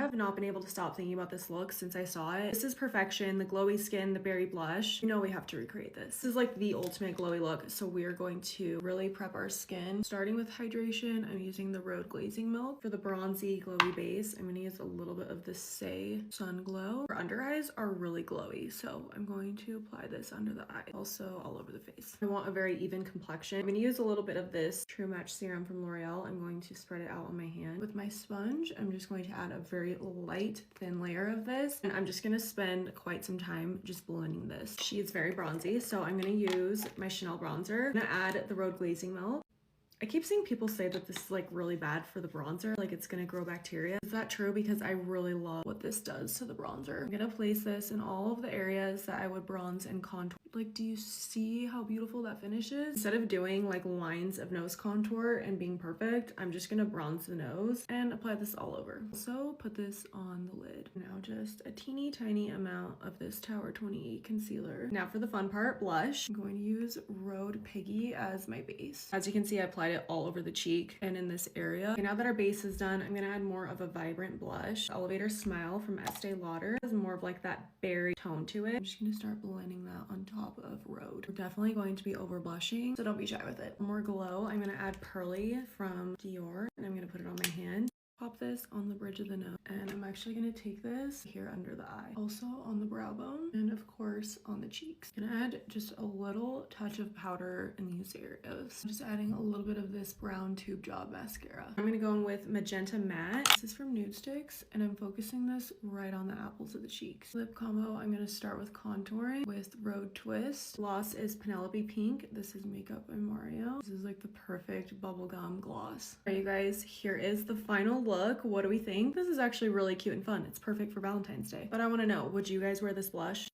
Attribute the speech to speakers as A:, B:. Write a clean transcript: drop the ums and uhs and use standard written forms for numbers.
A: have not been able to stop thinking about this look since I saw it. This is perfection. The glowy skin, the berry blush. You know we have to recreate this. This is like the ultimate glowy look. So we're going to really prep our skin. Starting with hydration, I'm using the Road Glazing Milk. For the bronzy glowy base, I'm going to use a little bit of the Say Sun Glow. Our under eyes are really glowy, so I'm going to apply this under the eye, also all over the face. I want a very even complexion. I'm going to use a little bit of this True Match serum from L'Oreal. I'm going to spread it out on my hand. With my sponge, I'm just going to add a very light, thin layer of this, and I'm just going to spend quite some time just blending this. She is very bronzy, so I'm going to use my Chanel bronzer. I'm going to add the Road Glazing Milk. I keep seeing people say that this is like really bad for the bronzer, like it's gonna grow bacteria. Is that true? Because I really love what this does to the bronzer. I'm gonna place this in all of the areas that I would bronze and contour. Like, do you see how beautiful that finish is? Instead of doing like lines of nose contour and being perfect, I'm just gonna bronze the nose and apply this all over. Also put this on the lid. Now just a teeny tiny amount of this Tower 28 concealer. Now for the fun part, blush. I'm going to use Road Piggy as my base. As you can see, I applied it all over the cheek and in this area. Okay, now that our base is done, I'm gonna add more of a vibrant blush. Elevator Smile from Estee Lauder has more of like that berry tone to it. I'm just gonna start blending that on top of Road. We're definitely going to be over blushing, so don't be shy with it. More glow, I'm gonna add Pearly from Dior, and I'm gonna put it on my hand. Pop this on the bridge of the nose, and I'm actually going to take this here under the eye, also on the brow bone, and of course on the cheeks. I'm gonna add just a little touch of powder in these areas. I'm just adding a little bit of this brown tube job mascara. I'm going to go in with Magenta Matte. This is from Nude Sticks, and I'm focusing this right on the apples of the cheeks. Lip combo, I'm going to start with contouring with Road Twist. Gloss is Penelope Pink. This is Makeup by Mario. This is like the perfect bubblegum gloss. Alright, you guys, here is the final look. What do we think? This is actually really cute and fun. It's perfect for Valentine's Day. But I want to know, would you guys wear this blush?